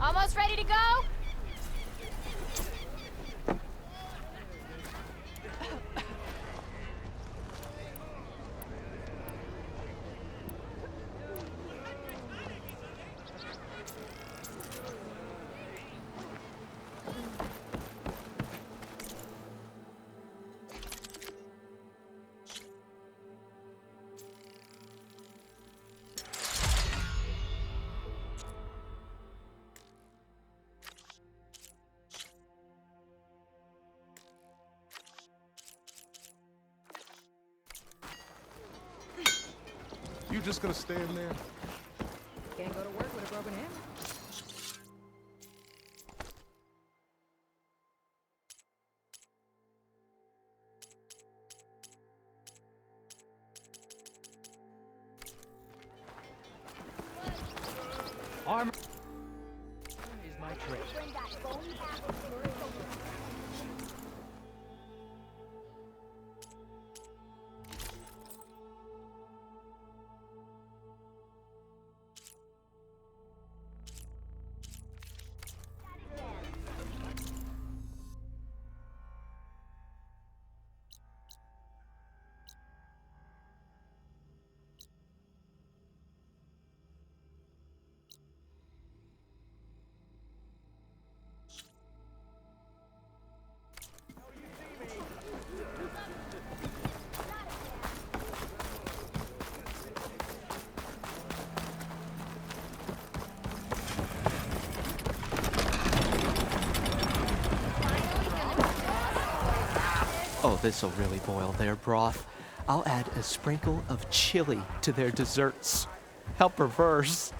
Almost ready to go? You just gonna stay in there? Can't go to work with a broken hammer. Armor is my trade. Oh, this'll really boil their broth. I'll add a sprinkle of chili to their desserts. How perverse.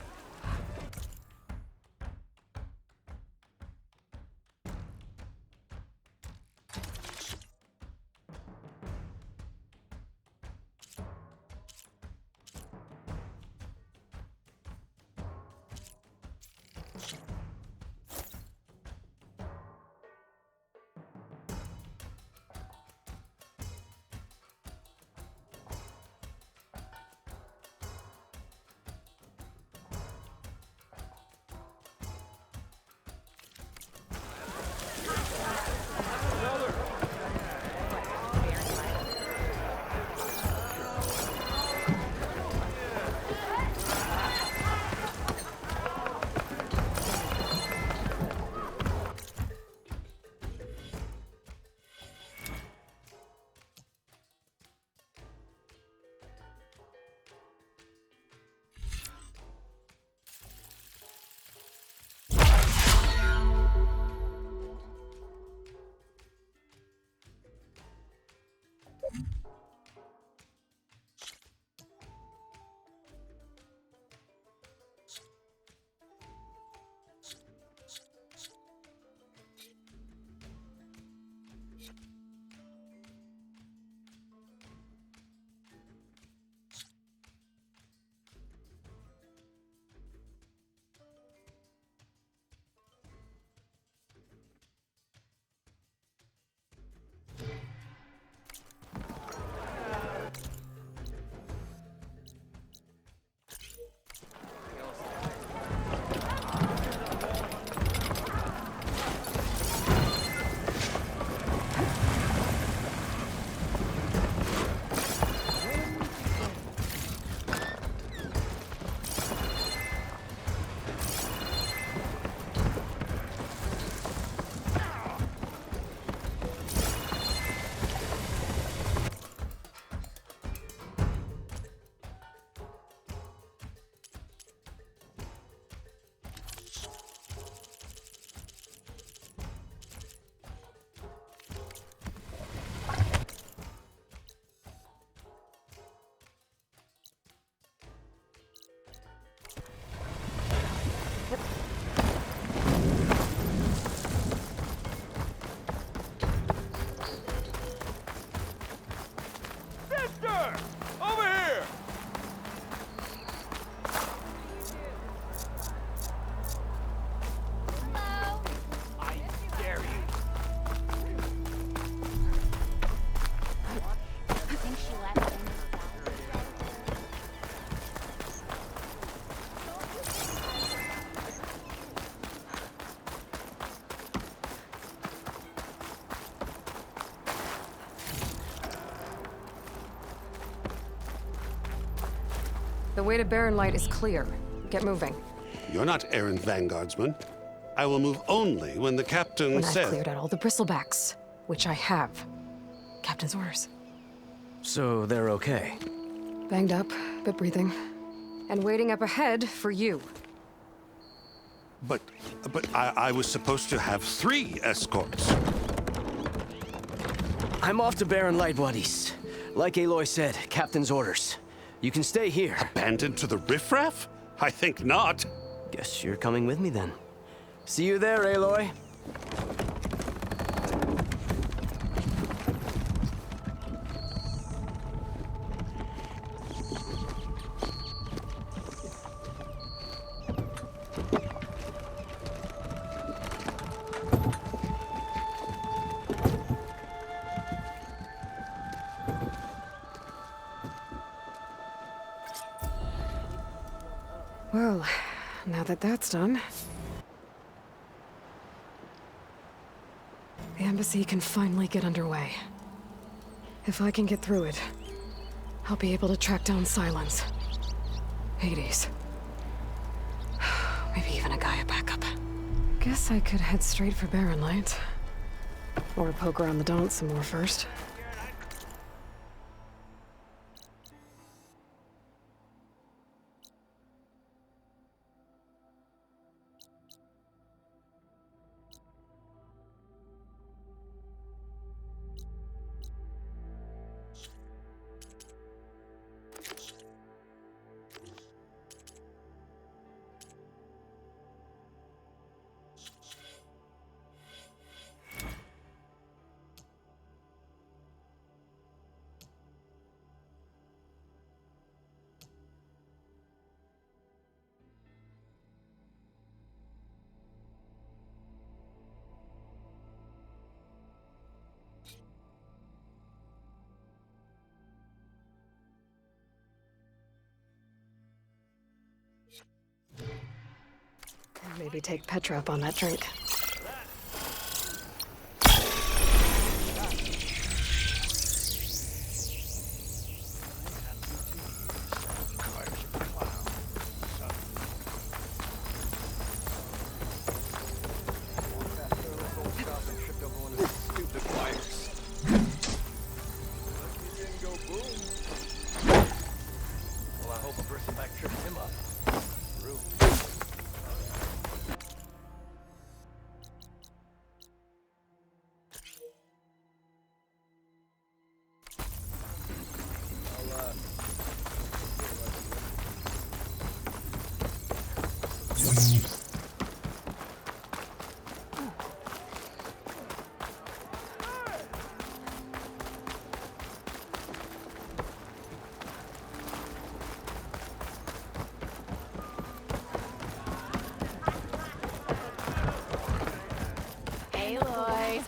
way to Barren Light is clear. Get moving. You're not errand vanguardsman. I will move only when the captain When says... I've cleared out all the bristlebacks, which I have. Captain's orders. So they're okay. Banged up, but breathing. And waiting up ahead for you. But I was supposed to have 3 escorts. I'm off to Barren Light, buddies. Like Aloy said, Captain's orders. You can stay here. Abandoned to the riffraff? I think not. Guess you're coming with me then. See you there, Aloy. Well, now that that's done... the embassy can finally get underway. If I can get through it, I'll be able to track down Silence. Hades. Maybe even a Gaia backup. Guess I could head straight for Barren Light. Or poke around the Daunt some more first. Maybe take Petra up on that drink.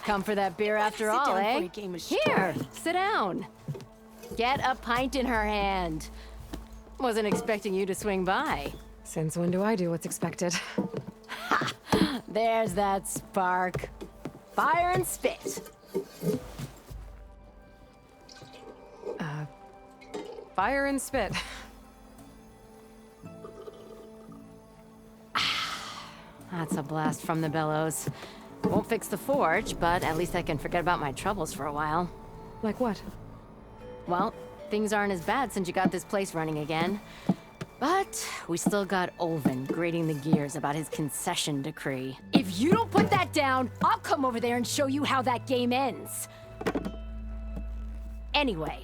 Come for that beer after all, eh? Here, sit down. Get a pint in her hand. Wasn't expecting you to swing by. Since when do I do what's expected? There's that spark. Fire and spit. Fire and spit. That's a blast from the bellows. Won't fix the forge, but at least I can forget about my troubles for a while. Like what? Well, things aren't as bad since you got this place running again. But we still got Olvin grating the gears about his concession decree. If you don't put that down, I'll come over there and show you how that game ends. Anyway,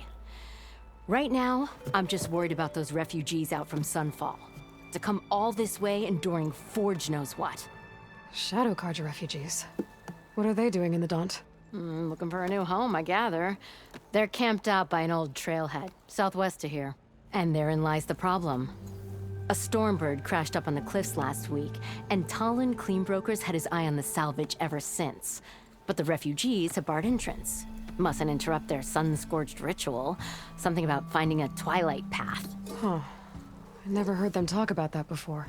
right now, I'm just worried about those refugees out from Sunfall. To come all this way enduring Forge knows what. Shadow Carja refugees. What are they doing in the Daunt? Looking for a new home, I gather. They're camped out by an old trailhead, southwest of here. And therein lies the problem. A Stormbird crashed up on the cliffs last week, and Talon Cleanbrokers had his eye on the salvage ever since. But the refugees have barred entrance. Mustn't interrupt their sun-scorched ritual. Something about finding a twilight path. Huh. I never heard them talk about that before.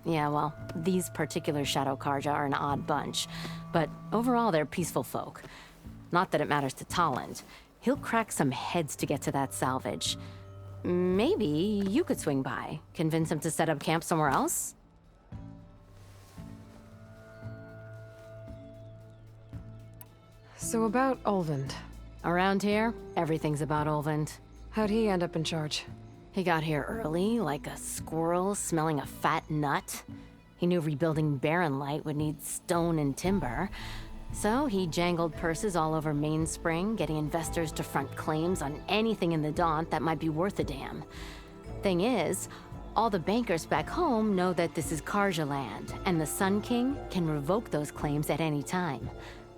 Yeah, well, these particular Shadow Carja are an odd bunch, but overall they're peaceful folk. Not that it matters to Talon. He'll crack some heads to get to that salvage. Maybe you could swing by, convince him to set up camp somewhere else? So about Ulvund. Around here, everything's about Ulvund. How'd he end up in charge? He got here early, like a squirrel smelling a fat nut. He knew rebuilding Barren Light would need stone and timber. So he jangled purses all over Mainspring, getting investors to front claims on anything in the Daunt that might be worth a damn. Thing is, all the bankers back home know that this is Karja land, and the Sun King can revoke those claims at any time.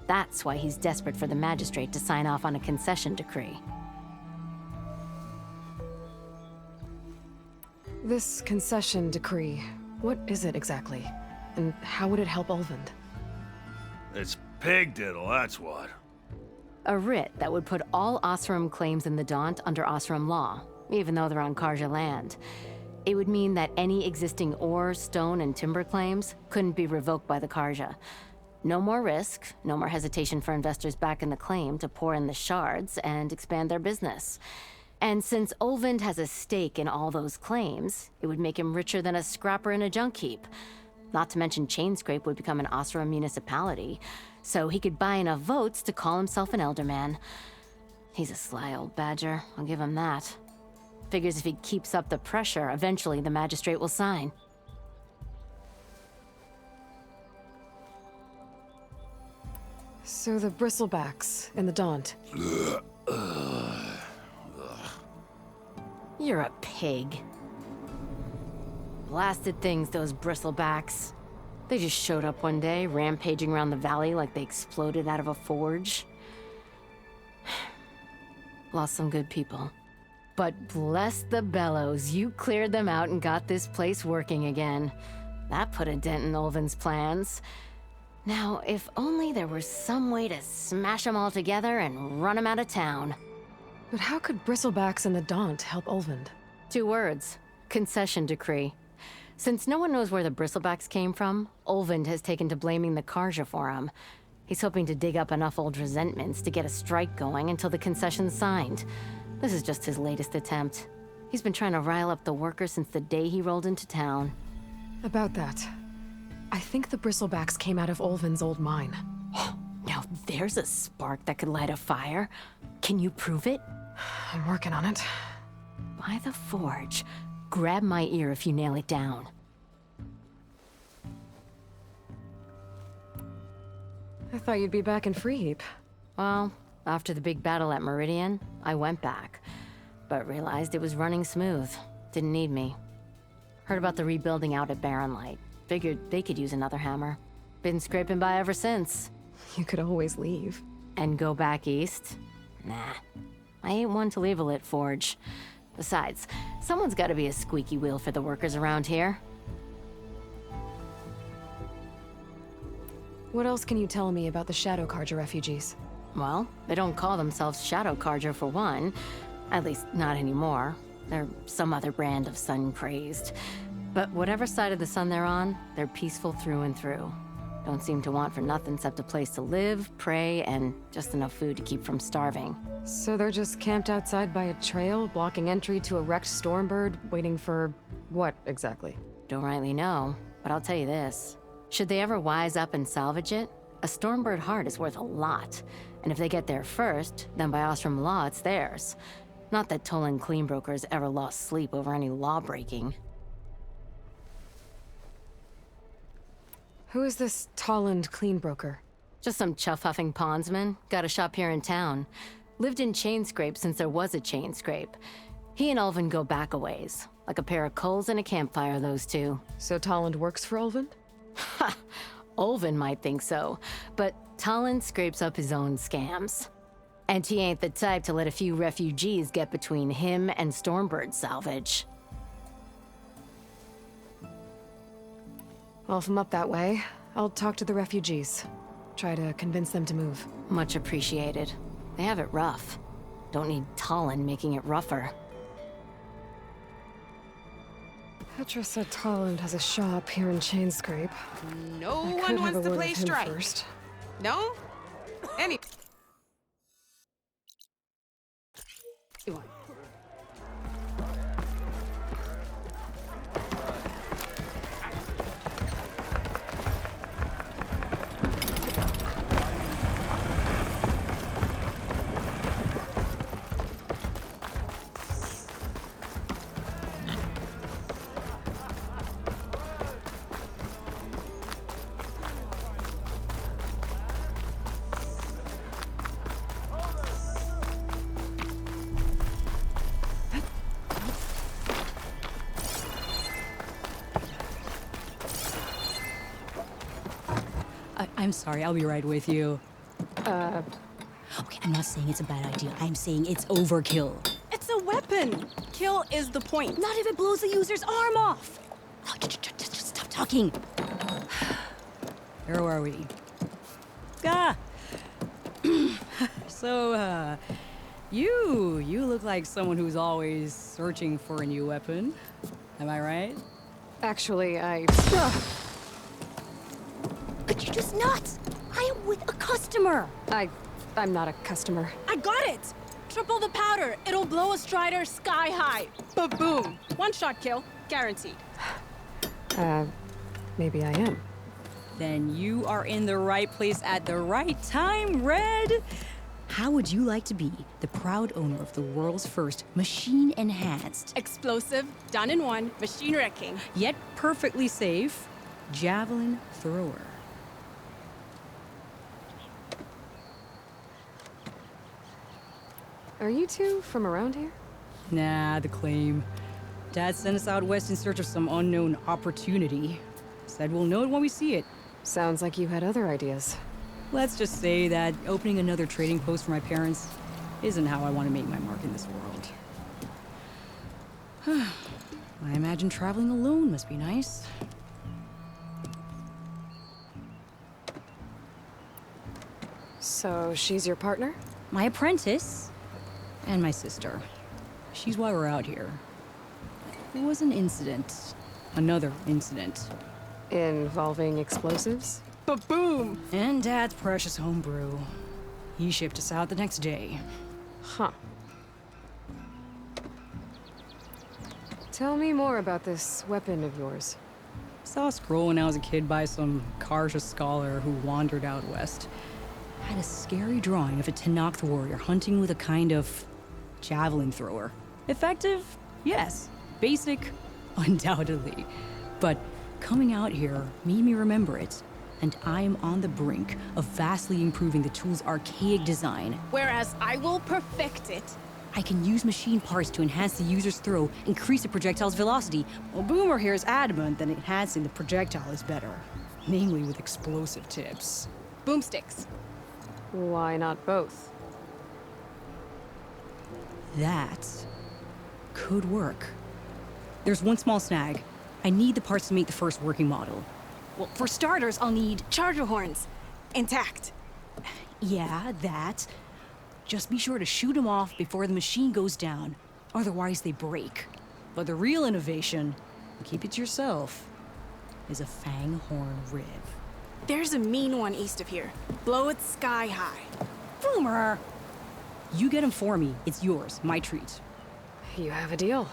That's why he's desperate for the magistrate to sign off on a concession decree. This concession decree, what is it exactly? And how would it help Ulvund? It's pig diddle, that's what. A writ that would put all Osram claims in the Daunt under Osram law, even though they're on Karja land. It would mean that any existing ore, stone, and timber claims couldn't be revoked by the Karja. No more risk, no more hesitation for investors back in the claim to pour in the shards and expand their business. And since Ulvund has a stake in all those claims, it would make him richer than a scrapper in a junk heap. Not to mention Chainscrape would become an Osram municipality, so he could buy enough votes to call himself an Elderman. He's a sly old badger, I'll give him that. Figures if he keeps up the pressure, eventually the magistrate will sign. So the Bristlebacks in the Daunt. You're a pig. Blasted things, those Bristlebacks. They just showed up one day, rampaging around the valley like they exploded out of a forge. Lost some good people. But bless the bellows, you cleared them out and got this place working again. That put a dent in Ulvund's plans. Now, if only there was some way to smash them all together and run them out of town. But how could Bristlebacks in the Daunt help Ulvund? 2 words. Concession decree. Since no one knows where the Bristlebacks came from, Ulvund has taken to blaming the Karja for them. He's hoping to dig up enough old resentments to get a strike going until the concession's signed. This is just his latest attempt. He's been trying to rile up the workers since the day he rolled into town. About that, I think the Bristlebacks came out of Ulvund's old mine. Now there's a spark that could light a fire. Can you prove it? I'm working on it. By the forge. Grab my ear if you nail it down. I thought you'd be back in Freeheap. Well, after the big battle at Meridian, I went back, but realized it was running smooth. Didn't need me. Heard about the rebuilding out at Barren Light. Figured they could use another hammer. Been scraping by ever since. You could always leave. And go back east? Nah. I ain't one to leave a lit forge. Besides, someone's gotta be a squeaky wheel for the workers around here. What else can you tell me about the Shadow Karja refugees? Well, they don't call themselves Shadow Karja for one. At least, not anymore. They're some other brand of sun-crazed. But whatever side of the sun they're on, they're peaceful through and through. Don't seem to want for nothing except a place to live, pray, and just enough food to keep from starving. So they're just camped outside by a trail, blocking entry to a wrecked Stormbird, waiting for what exactly? Don't rightly know, but I'll tell you this. Should they ever wise up and salvage it, a Stormbird heart is worth a lot. And if they get there first, then by Osram law, it's theirs. Not that Tolan Cleanbrokers ever lost sleep over any law breaking. Who is this Tolland Cleanbroker? Just some chuff-huffing pondsman. Got a shop here in town. Lived in Chainscrape since there was a Chainscrape. He and Ulvund go back a ways. Like a pair of coals and a campfire, those two. So Tolland works for Ulvund? Ha! Ulvund might think so, but Tolland scrapes up his own scams. And he ain't the type to let a few refugees get between him and Stormbird salvage. Well, if I'm up that way, I'll talk to the refugees. Try to convince them to move. Much appreciated. They have it rough. Don't need Tolland making it rougher. Petra said Tolland has a shop here in Chainscrape. No I one could have wants a to word play with him strike. first. No? Any. I'm sorry, I'll be right with you. Okay, I'm not saying it's a bad idea. I'm saying it's overkill. It's a weapon. Kill is the point. Not if it blows the user's arm off. Oh, just stop talking. Where are we? Ah! So, you look like someone who's always searching for a new weapon. Am I right? Actually, Could you just not? I am with a customer. I'm not a customer. I got it. Triple the powder. It'll blow a Strider sky high. Ba-boom. One shot kill. Guaranteed. Maybe I am. Then you are in the right place at the right time, Red. How would you like to be the proud owner of the world's first machine-enhanced, Explosive, done in one, machine wrecking. Yet perfectly safe, javelin thrower? Are you two from around here? Nah, the claim. Dad sent us out west in search of some unknown opportunity. Said we'll know it when we see it. Sounds like you had other ideas. Let's just say that opening another trading post for my parents isn't how I want to make my mark in this world. I imagine traveling alone must be nice. So she's your partner? My apprentice and my sister. She's why we're out here. There was an incident. Another incident. Involving explosives? Ba-boom. And Dad's precious homebrew. He shipped us out the next day. Huh. Tell me more about this weapon of yours. Saw a scroll when I was a kid by some Karja scholar who wandered out west. Had a scary drawing of a Tenakth warrior hunting with a kind of javelin thrower. Effective? Yes. Basic? Undoubtedly. But coming out here made me remember it. And I am on the brink of vastly improving the tool's archaic design. Whereas I will perfect it. I can use machine parts to enhance the user's throw, increase the projectile's velocity. Well, Boomer here is adamant that enhancing the projectile is better. Namely with explosive tips. Boomsticks. Why not both? That could work. There's one small snag. I need the parts to make the first working model. Well, for starters, I'll need charger horns. Intact. Yeah, that. Just be sure to shoot them off before the machine goes down. Otherwise, they break. But the real innovation, keep it to yourself, is a fang horn rib. There's a mean one east of here. Blow it sky high. Boomer! You get him for me. It's yours. My treat. You have a deal.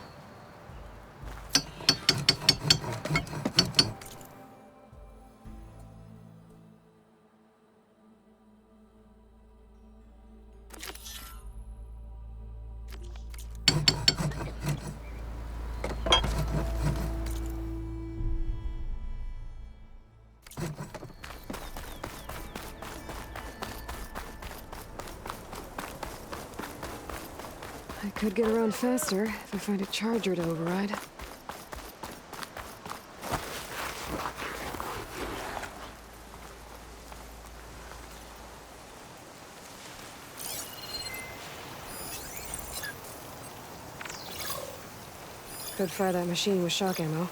I could get around faster if I find a charger to override. Could fire that machine with shock ammo.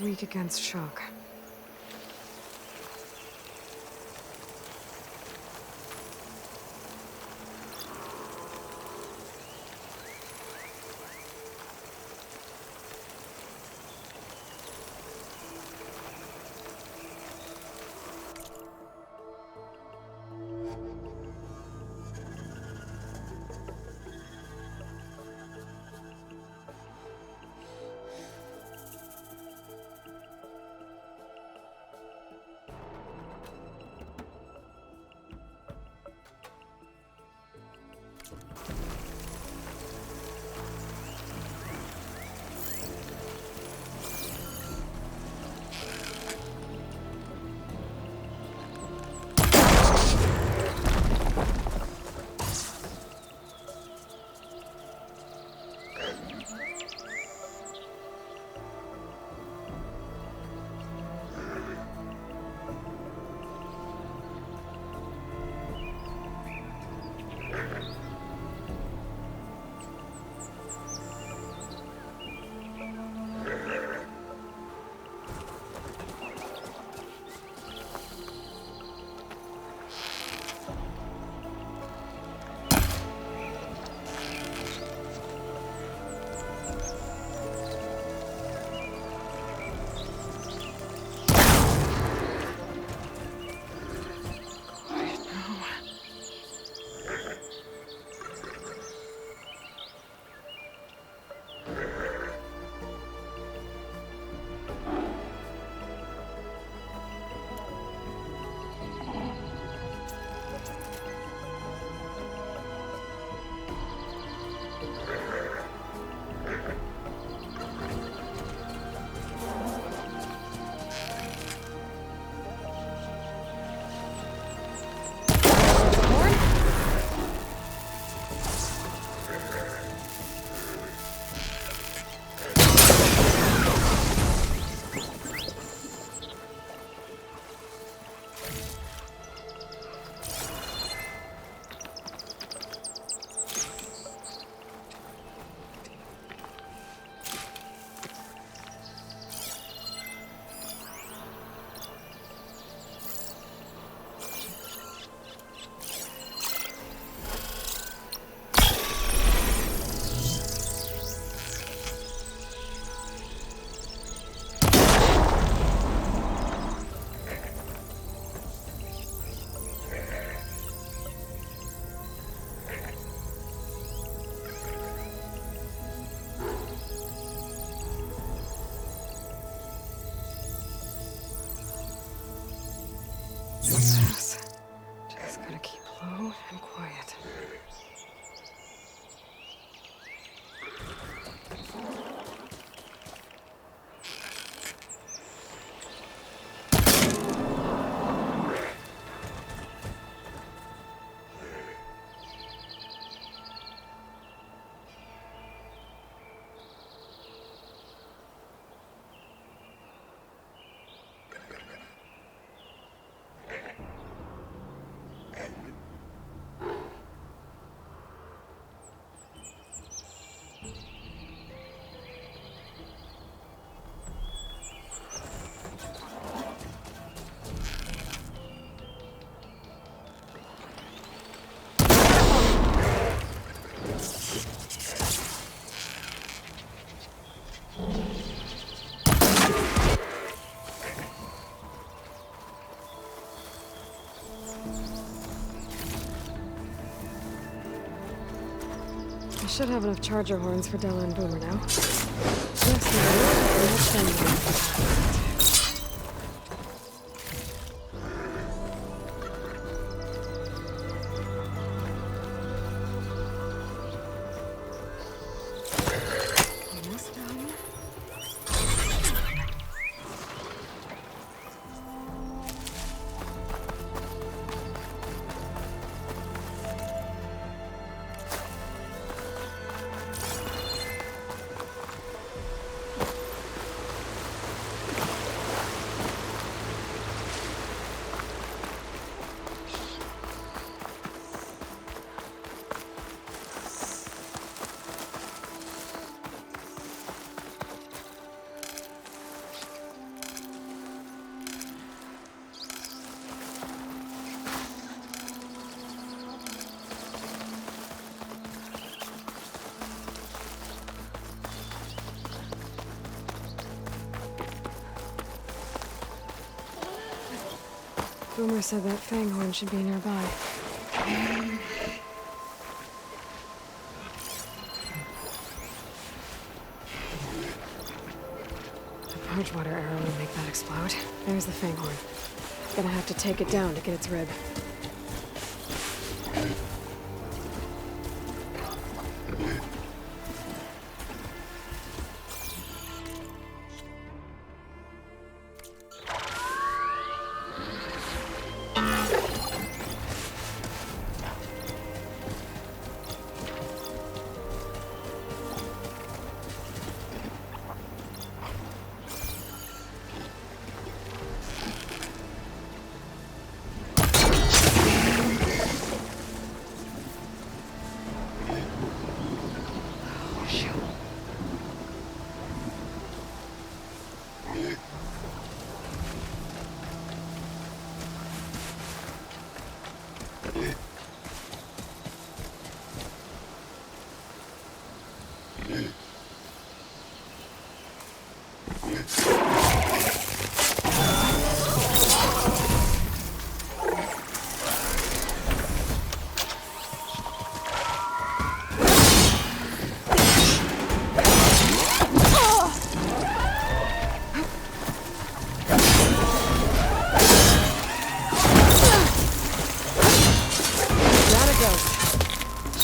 weak against shock. Yes. Just gotta keep low and quiet. I should have enough charger horns for Della and Boomer now. Almost done. Boomer said that Fanghorn should be nearby. The Purgewater arrow would make that explode. There's the Fanghorn. Gonna have to take it down to get its rib.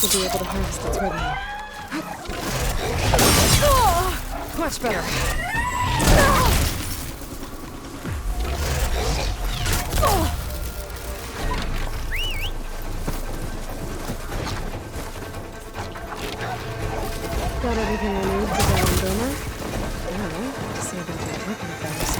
Should be able to harvest its rib now. Much better. Got everything I need for Bell and Boomer? Now, to see about that weapon of theirs.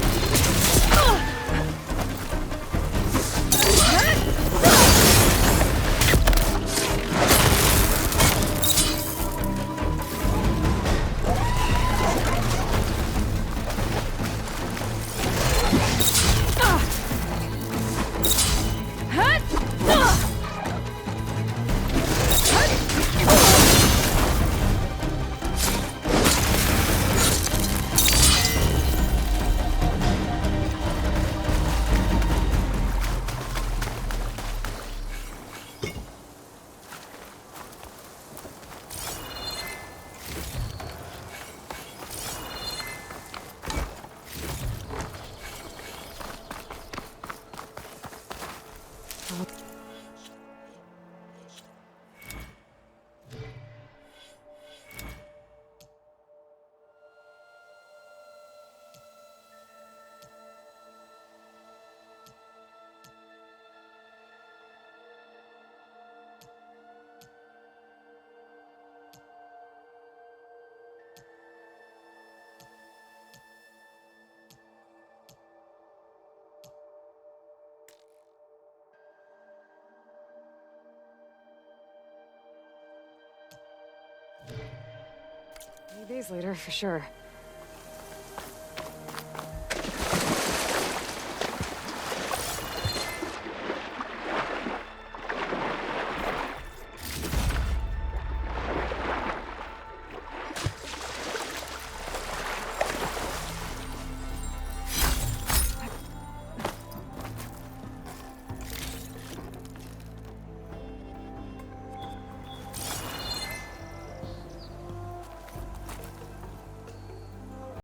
Need these later, for sure.